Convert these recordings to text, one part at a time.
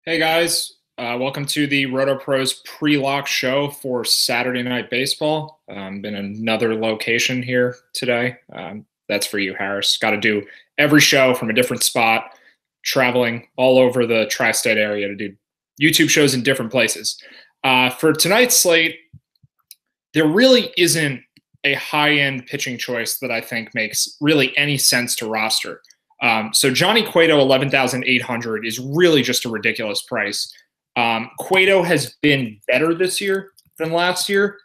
Hey guys, welcome to the RotoPros pre-lock show for Saturday Night Baseball. Been another location here today. That's for you, Harris. Got to do every show from a different spot, traveling all over the tri-state area to do YouTube shows in different places. For tonight's slate, there really isn't a high-end pitching choice that I think makes really any sense to roster. So Johnny Cueto, 11,800 is really just a ridiculous price. Cueto has been better this year than last year,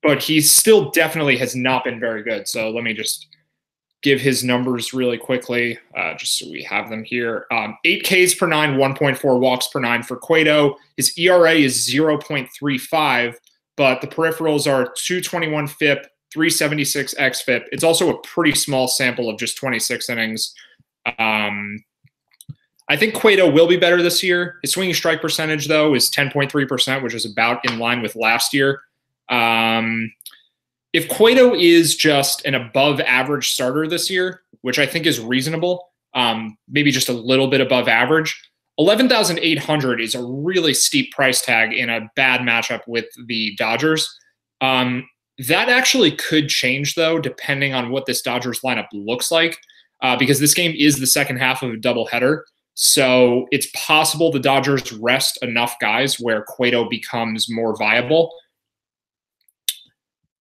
but he still definitely has not been very good. So let me just give his numbers really quickly, just so we have them here. 8 Ks per 9, 1.4 walks per 9 for Cueto. His ERA is 0.35, but the peripherals are 221 FIP, 376 xFIP. It's also a pretty small sample of just 26 innings. I think Cueto will be better this year. His swinging strike percentage, though, is 10.3%, which is about in line with last year. If Cueto is just an above-average starter this year, which I think is reasonable, maybe just a little bit above average, 11,800 is a really steep price tag in a bad matchup with the Dodgers. That actually could change, though, depending on what this Dodgers lineup looks like. Because this game is the second half of a doubleheader. So it's possible the Dodgers rest enough guys where Cueto becomes more viable.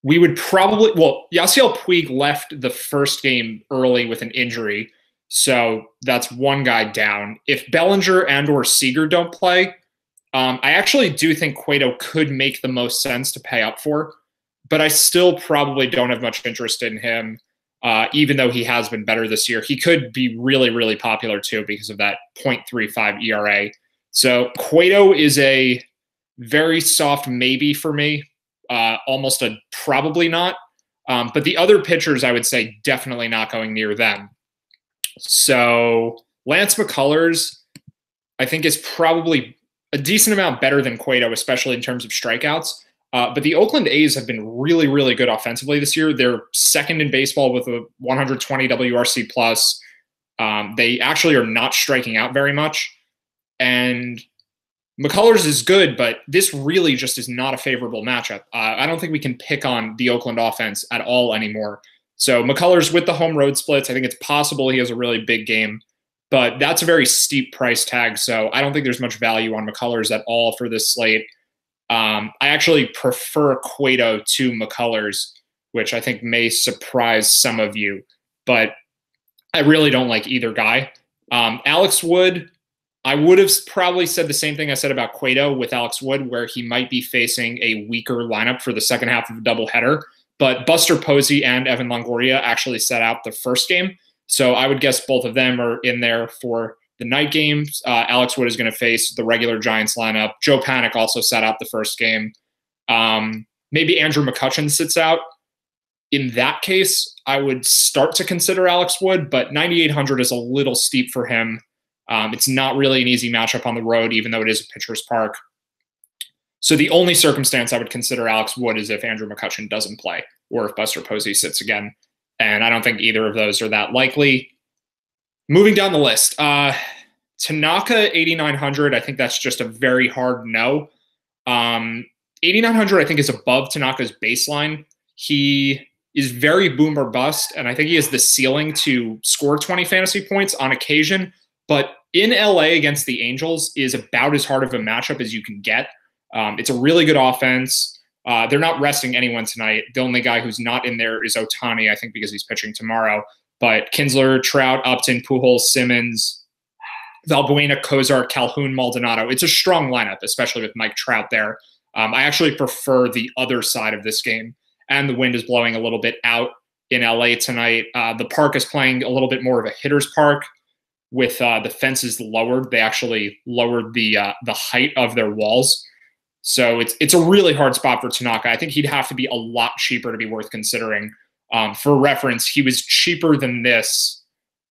We would probably, Yasiel Puig left the first game early with an injury. So that's one guy down. If Bellinger and or Seager don't play, I actually do think Cueto could make the most sense to pay up for. But I still probably don't have much interest in him. Even though he has been better this year, he could be really, really popular too because of that 0.35 ERA. So Cueto is a very soft maybe for me, almost a probably not. But the other pitchers, I would say, definitely not going near them. So Lance McCullers, I think, is probably a decent amount better than Cueto, especially in terms of strikeouts. But the Oakland A's have been really, really good offensively this year. They're second in baseball with a 120 WRC plus. They actually are not striking out very much. And McCullers is good, but this really just is not a favorable matchup. I don't think we can pick on the Oakland offense at all anymore. So McCullers with the home road splits, I think it's possible he has a really big game. But that's a very steep price tag, so I don't think there's much value on McCullers at all for this slate. I actually prefer Cueto to McCullers, which I think may surprise some of you, but I really don't like either guy. Alex Wood, I would have probably said the same thing I said about Cueto with Alex Wood, where he might be facing a weaker lineup for the second half of a doubleheader, but Buster Posey and Evan Longoria actually set out the first game, so I would guess both of them are in there for the night games. Alex Wood is going to face the regular Giants lineup. Joe Panic also sat out the first game. Maybe Andrew McCutchen sits out. In that case, I would start to consider Alex Wood, but 9,800 is a little steep for him. It's not really an easy matchup on the road, even though it is a pitcher's park. So the only circumstance I would consider Alex Wood is if Andrew McCutchen doesn't play or if Buster Posey sits again. And I don't think either of those are that likely. Moving down the list, Tanaka, 8,900. I think that's just a very hard no. 8,900, I think, is above Tanaka's baseline. He is very boom or bust, and I think he has the ceiling to score 20 fantasy points on occasion. But in LA against the Angels is about as hard of a matchup as you can get. It's a really good offense. They're not resting anyone tonight. The only guy who's not in there is Ohtani, I think, because he's pitching tomorrow. But Kinsler, Trout, Upton, Pujols, Simmons, Valbuena, Kozar, Calhoun, Maldonado. It's a strong lineup, especially with Mike Trout there. I actually prefer the other side of this game. And the wind is blowing a little bit out in LA tonight. The park is playing a little bit more of a hitter's park with the fences lowered. They actually lowered the height of their walls. So it's a really hard spot for Tanaka. I think he'd have to be a lot cheaper to be worth considering. For reference, he was cheaper than this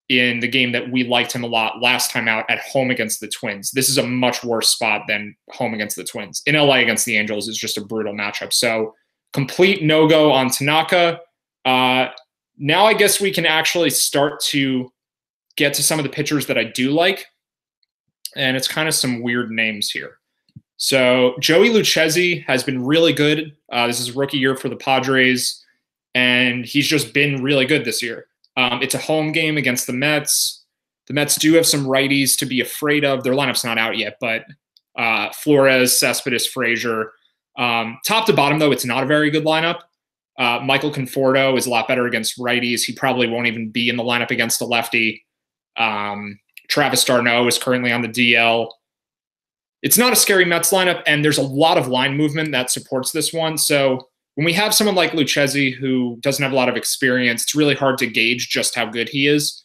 in the game that we liked him a lot last time out at home against the Twins. This is a much worse spot than home against the Twins. In LA against the Angels is just a brutal matchup. So complete no-go on Tanaka. Now I guess we can actually start to get to some of the pitchers that I do like. and it's kind of some weird names here. So Joey Lucchesi has been really good. This is rookie year for the Padres, and he's just been really good this year. It's a home game against the Mets. The Mets do have some righties to be afraid of. Their lineup's not out yet, but Flores, Cespedes, Frazier. Top to bottom, though, it's not a very good lineup. Michael Conforto is a lot better against righties. He probably won't even be in the lineup against a lefty. Travis d'Arnaud is currently on the DL. It's not a scary Mets lineup, and there's a lot of line movement that supports this one. So when we have someone like Lucchesi who doesn't have a lot of experience, it's really hard to gauge just how good he is.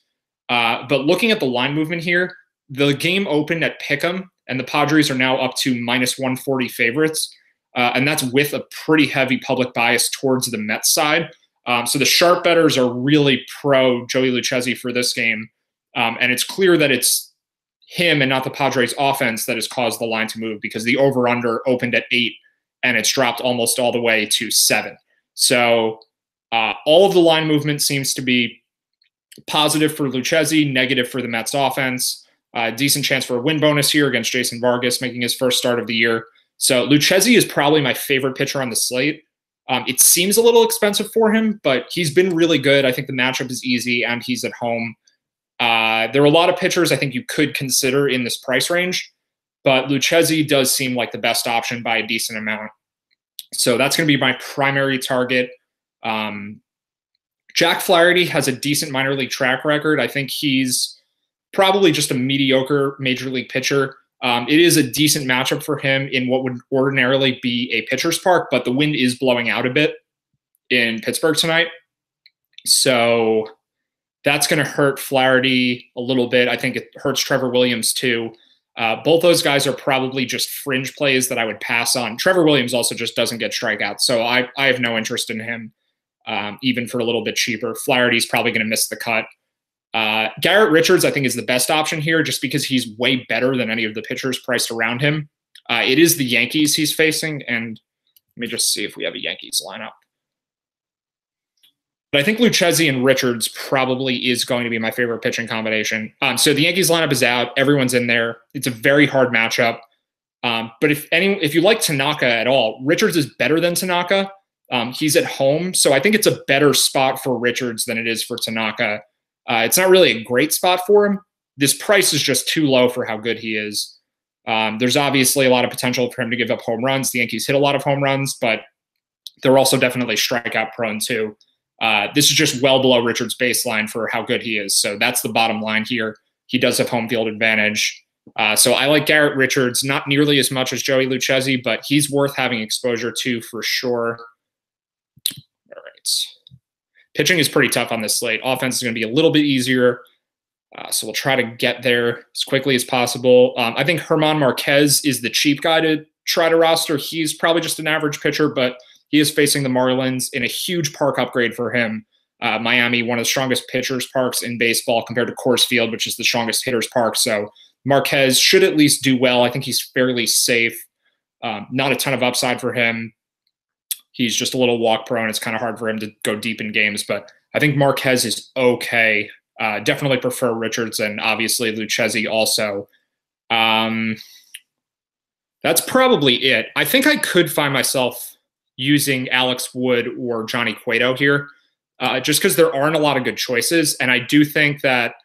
But looking at the line movement here, the game opened at Pick'em, and the Padres are now up to -140 favorites. And that's with a pretty heavy public bias towards the Mets side. So the sharp bettors are really pro Joey Lucchesi for this game. And it's clear that it's him and not the Padres offense that has caused the line to move, because the over-under opened at 8 and it's dropped almost all the way to 7. So all of the line movement seems to be positive for Lucchesi, negative for the Mets offense. Decent chance for a win bonus here against Jason Vargas, making his first start of the year. So Lucchesi is probably my favorite pitcher on the slate. It seems a little expensive for him, but he's been really good. I think the matchup is easy and he's at home. There are a lot of pitchers I think you could consider in this price range, but Lucchesi does seem like the best option by a decent amount. So that's going to be my primary target. Jack Flaherty has a decent minor league track record. I think he's probably just a mediocre major league pitcher. It is a decent matchup for him in what would ordinarily be a pitcher's park, but the wind is blowing out a bit in Pittsburgh tonight. So that's going to hurt Flaherty a little bit. I think it hurts Trevor Williams too. Both those guys are probably just fringe plays that I would pass on. Trevor Williams also just doesn't get strikeouts, so I have no interest in him, even for a little bit cheaper. Flaherty's probably going to miss the cut. Garrett Richards, I think, is the best option here just because he's way better than any of the pitchers priced around him. It is the Yankees he's facing, and let me just see if we have a Yankees lineup. But I think Lucchesi and Richards probably is going to be my favorite pitching combination. So the Yankees lineup is out. Everyone's in there. It's a very hard matchup. But if you like Tanaka at all, Richards is better than Tanaka. He's at home, so I think it's a better spot for Richards than it is for Tanaka. It's not really a great spot for him. This price is just too low for how good he is. There's obviously a lot of potential for him to give up home runs. The Yankees hit a lot of home runs, but they're also definitely strikeout prone too. This is just well below Richards' baseline for how good he is. So that's the bottom line here. He does have home field advantage. So I like Garrett Richards, not nearly as much as Joey Lucchesi, but he's worth having exposure to for sure. All right. Pitching is pretty tough on this slate. Offense is going to be a little bit easier. So we'll try to get there as quickly as possible. I think German Marquez is the cheap guy to try to roster. He's probably just an average pitcher, but he is facing the Marlins in a huge park upgrade for him. Miami, one of the strongest pitchers parks in baseball compared to Coors Field, which is the strongest hitters park. So Marquez should at least do well. I think he's fairly safe. Not a ton of upside for him. He's just a little walk prone. It's kind of hard for him to go deep in games, but I think Marquez is okay. Definitely prefer Richards and obviously Lucchesi also. That's probably it. I think I could find myself using Alex Wood or Johnny Cueto here, just because there aren't a lot of good choices. And I do think that,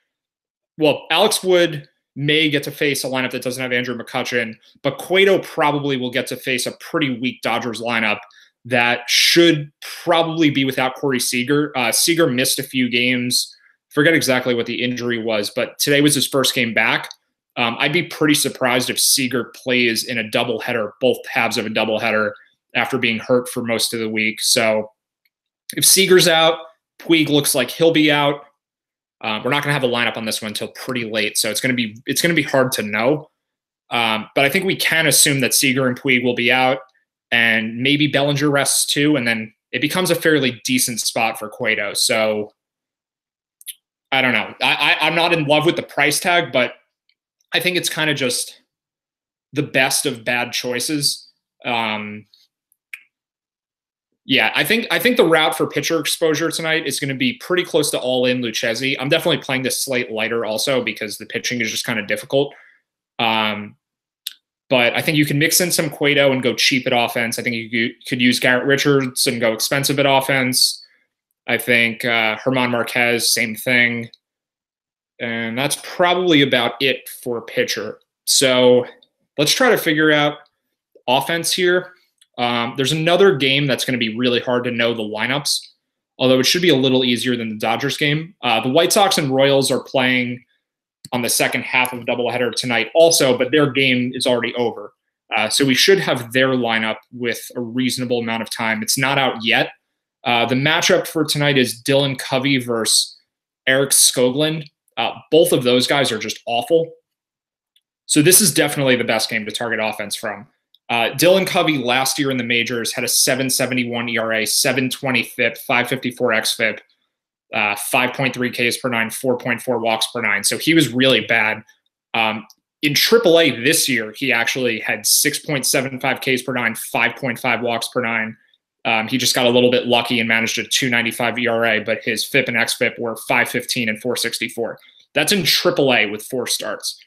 well, Alex Wood may get to face a lineup that doesn't have Andrew McCutchen, but Cueto probably will get to face a pretty weak Dodgers lineup that should probably be without Corey Seager. Seager missed a few games. Forget exactly what the injury was, but today was his first game back. I'd be pretty surprised if Seager plays in a doubleheader, both halves of a doubleheader, after being hurt for most of the week. So if Seager's out, Puig looks like he'll be out. We're not going to have a lineup on this one until pretty late, so it's going to be hard to know. But I think we can assume that Seager and Puig will be out, and maybe Bellinger rests too, and then it becomes a fairly decent spot for Cueto. So I don't know. I'm not in love with the price tag, but I think it's kind of just the best of bad choices. Yeah, I think the route for pitcher exposure tonight is going to be pretty close to all in Lucchesi. I'm definitely playing this slate lighter also because the pitching is just kind of difficult. But I think you can mix in some Cueto and go cheap at offense. I think you could use Garrett Richards and go expensive at offense. I think Herman Marquez, same thing. And that's probably about it for pitcher. So let's try to figure out offense here. There's another game that's going to be really hard to know the lineups, although it should be a little easier than the Dodgers game. The White Sox and Royals are playing on the second half of a doubleheader tonight also, but their game is already over. So we should have their lineup with a reasonable amount of time. It's not out yet. The matchup for tonight is Dylan Covey versus Eric Skoglund. Both of those guys are just awful. So this is definitely the best game to target offense from. Dylan Covey last year in the majors had a 7.71 ERA, 7.20 FIP, 5.54 xFIP, 5.3 Ks per nine, 4.4 walks per nine. So he was really bad. In AAA this year, he actually had 6.75 Ks per nine, 5.5 walks per nine. He just got a little bit lucky and managed a 2.95 ERA, but his FIP and xFIP were 5.15 and 4.64. That's in AAA with 4 starts.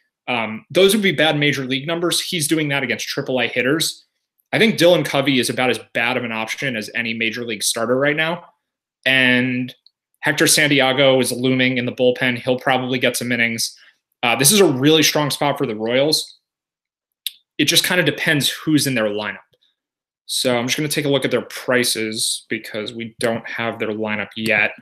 Those would be bad major league numbers. He's doing that against AAA hitters. I think Dylan Covey is about as bad of an option as any major league starter right now. And Hector Santiago is looming in the bullpen. He'll probably get some innings. This is a really strong spot for the Royals. It just kind of depends who's in their lineup. So I'm just going to take a look at their prices because we don't have their lineup yet.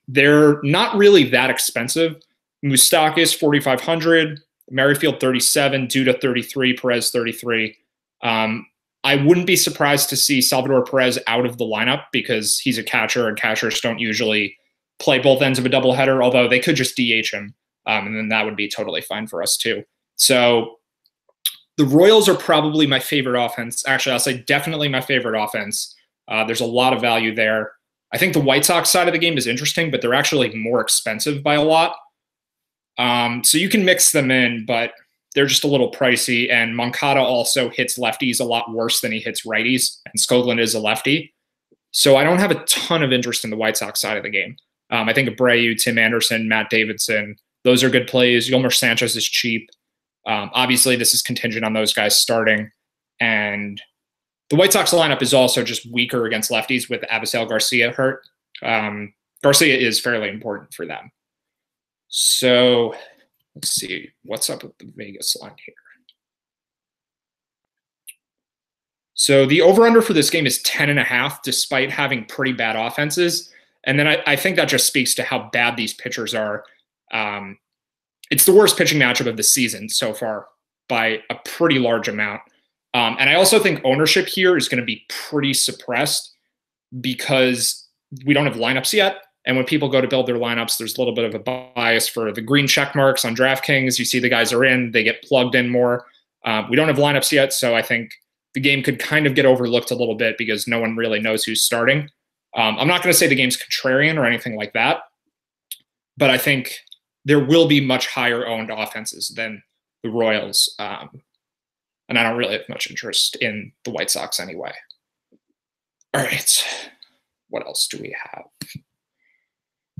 They're not really that expensive. Moustakas 4,500, Merrifield 37, Duda 33, Perez 33. I wouldn't be surprised to see Salvador Perez out of the lineup because he's a catcher and catchers don't usually play both ends of a doubleheader, although they could just DH him, and then that would be totally fine for us too. So the Royals are probably my favorite offense. Actually, I'll say definitely my favorite offense. There's a lot of value there. I think the White Sox side of the game is interesting, but they're actually more expensive by a lot. So you can mix them in, but they're just a little pricey. And Moncada also hits lefties a lot worse than he hits righties, and Skoglund is a lefty. So I don't have a ton of interest in the White Sox side of the game. I think Abreu, Tim Anderson, Matt Davidson, those are good plays. Yolmer Sanchez is cheap. Obviously, this is contingent on those guys starting. And the White Sox lineup is also just weaker against lefties with Avisail Garcia hurt. Garcia is fairly important for them. So let's see what's up with the Vegas line here. So the over-under for this game is 10.5, despite having pretty bad offenses. And then I think that just speaks to how bad these pitchers are. It's the worst pitching matchup of the season so far by a pretty large amount. And I also think ownership here is going to be pretty suppressed because we don't have lineups yet. And when people go to build their lineups, there's a little bit of a bias for the green check marks on Draftkings. You see the guys are in, they get plugged in more. We don't have lineups yet, so I think the game could kind of get overlooked a little bit because no one really knows who's starting. I'm not going to say the game's contrarian or anything like that, but I think there will be much higher owned offenses than the Royals. And I don't really have much interest in the White Sox anyway. All right. What else do we have?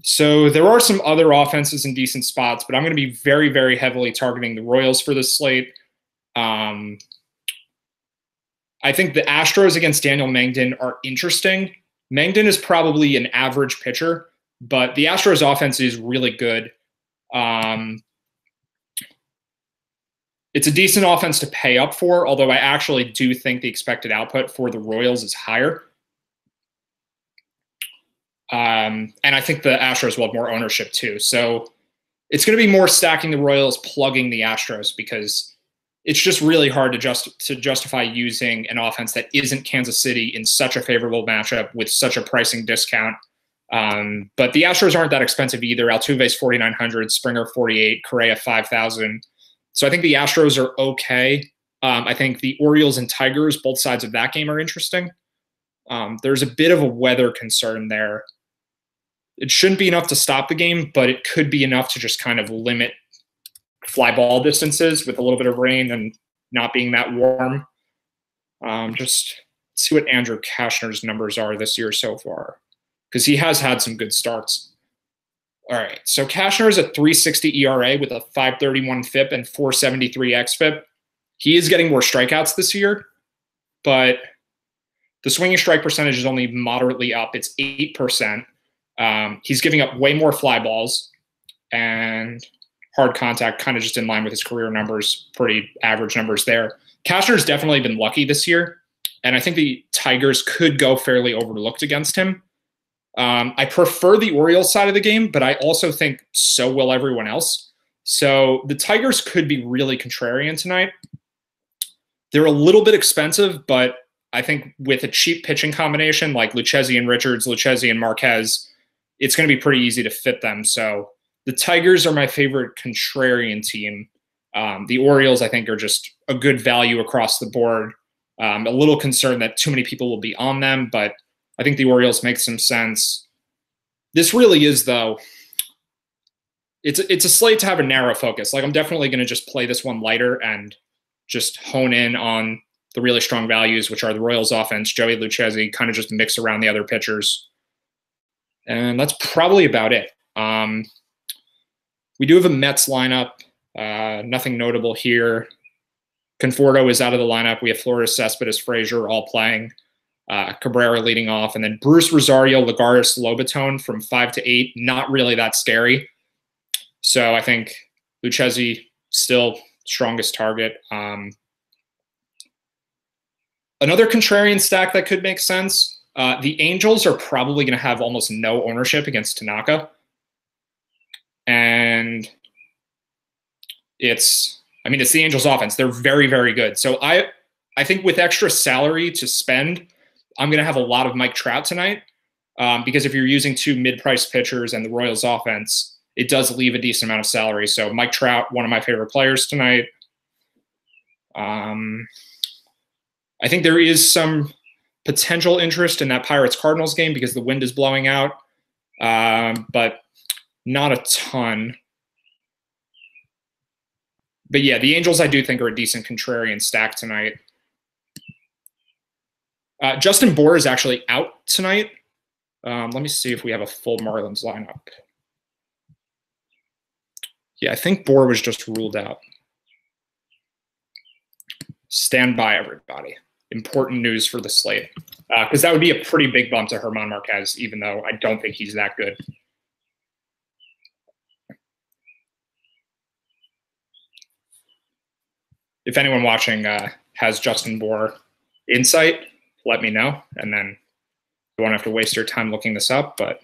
So there are some other offenses in decent spots, but I'm going to be very, very heavily targeting the Royals for this slate. I think the Astros against Daniel Mengden are interesting. Mengden is probably an average pitcher, but the Astros offense is really good. It's a decent offense to pay up for, although I actually do think the expected output for the Royals is higher. And I think the Astros will have more ownership too. So it's going to be more stacking the Royals, plugging the Astros, because it's just really hard to justify using an offense that isn't Kansas City in such a favorable matchup with such a pricing discount. But the Astros aren't that expensive either. Altuve's 4,900, Springer 48, Correa 5,000. So I think the Astros are okay. I think the Orioles and Tigers, both sides of that game, are interesting. There's a bit of a weather concern there. It shouldn't be enough to stop the game, but it could be enough to just kind of limit fly ball distances with a little bit of rain and not being that warm. Just see what Andrew Kashner's numbers are this year so far, because he has had some good starts. All right, so Cashner is a 3.60 ERA with a 5.31 FIP and 4.73 xFIP. He is getting more strikeouts this year, but the swinging strike percentage is only moderately up. It's 8%. He's giving up way more fly balls, and hard contact kind of just in line with his career numbers, pretty average numbers there. Cashner's definitely been lucky this year, and I think the Tigers could go fairly overlooked against him. I prefer the Orioles side of the game, but I also think so will everyone else. So the Tigers could be really contrarian tonight. They're a little bit expensive, but I think with a cheap pitching combination like Lucchesi and Richards, Lucchesi and Marquez, it's going to be pretty easy to fit them. So the Tigers are my favorite contrarian team. The Orioles, I think, are just a good value across the board. A little concerned that too many people will be on them, but I think the Orioles make some sense. This really is, though, it's a slate to have a narrow focus. Like, I'm definitely going to just play this one lighter and just hone in on the really strong values, which are the Royals offense, Joey Lucchesi, kind of just mix around the other pitchers. And that's probably about it. We do have a Mets lineup. Nothing notable here. Conforto is out of the lineup. We have Flores, Cespedes, Frazier all playing. Cabrera leading off, and then Bruce Rosario, Lagares, Lobaton from 5 to 8. Not really that scary. So I think Lucchesi still strongest target. Another contrarian stack that could make sense. The Angels are probably going to have almost no ownership against Tanaka. And it's the Angels offense. They're very, very good. So I think with extra salary to spend, I'm going to have a lot of Mike Trout tonight because if you're using two mid-priced pitchers and the Royals offense, it does leave a decent amount of salary. So Mike Trout, one of my favorite players tonight. I think there is some potential interest in that Pirates-Cardinals game because the wind is blowing out, but not a ton. But yeah, the Angels I do think are a decent contrarian stack tonight. Justin Bour is actually out tonight. Let me see if we have a full Marlins lineup. Yeah, I think Bour was just ruled out. Stand by, everybody. Important news for the slate. Because that would be a pretty big bump to German Marquez, even though I don't think he's that good. If anyone watching has Justin Bour insight, let me know, and then you won't have to waste your time looking this up, but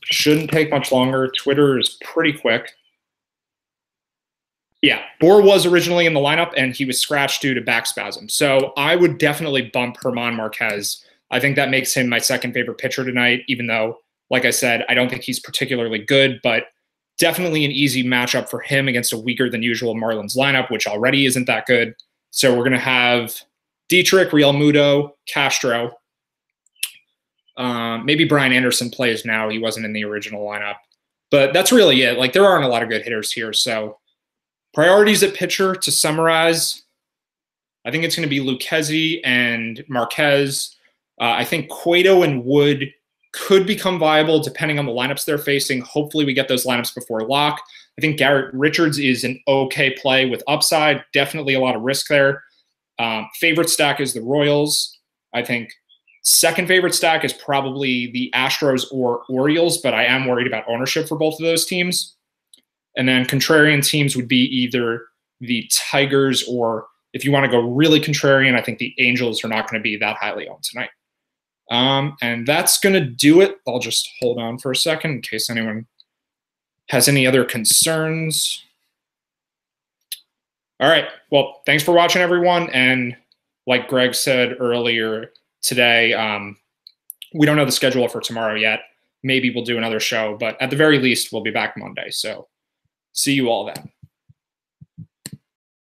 shouldn't take much longer. Twitter is pretty quick. Yeah, Bour was originally in the lineup, and he was scratched due to back spasm. So I would definitely bump German Marquez. I think that makes him my second favorite pitcher tonight, even though, like I said, I don't think he's particularly good, but definitely an easy matchup for him against a weaker than usual Marlins lineup, which already isn't that good. So we're going to have Dietrich, Real Muto, Castro. Maybe Brian Anderson plays now. He wasn't in the original lineup. But that's really it. Like, there aren't a lot of good hitters here. So priorities at pitcher, to summarize, I think it's going to be Lucchesi and Marquez. I think Cueto and Wood could become viable depending on the lineups they're facing. Hopefully we get those lineups before lock. I think Garrett Richards is an okay play with upside. Definitely a lot of risk there. Favorite stack is the Royals. I think second favorite stack is probably the Astros or Orioles, but I am worried about ownership for both of those teams. And then contrarian teams would be either the Tigers or, if you want to go really contrarian, I think the Angels are not going to be that highly owned tonight. And that's going to do it. I'll just hold on for a second in case anyone has any other concerns. All right. Well, thanks for watching, everyone. And like Greg said earlier today, we don't know the schedule for tomorrow yet. Maybe we'll do another show, but at the very least, we'll be back Monday. So see you all then.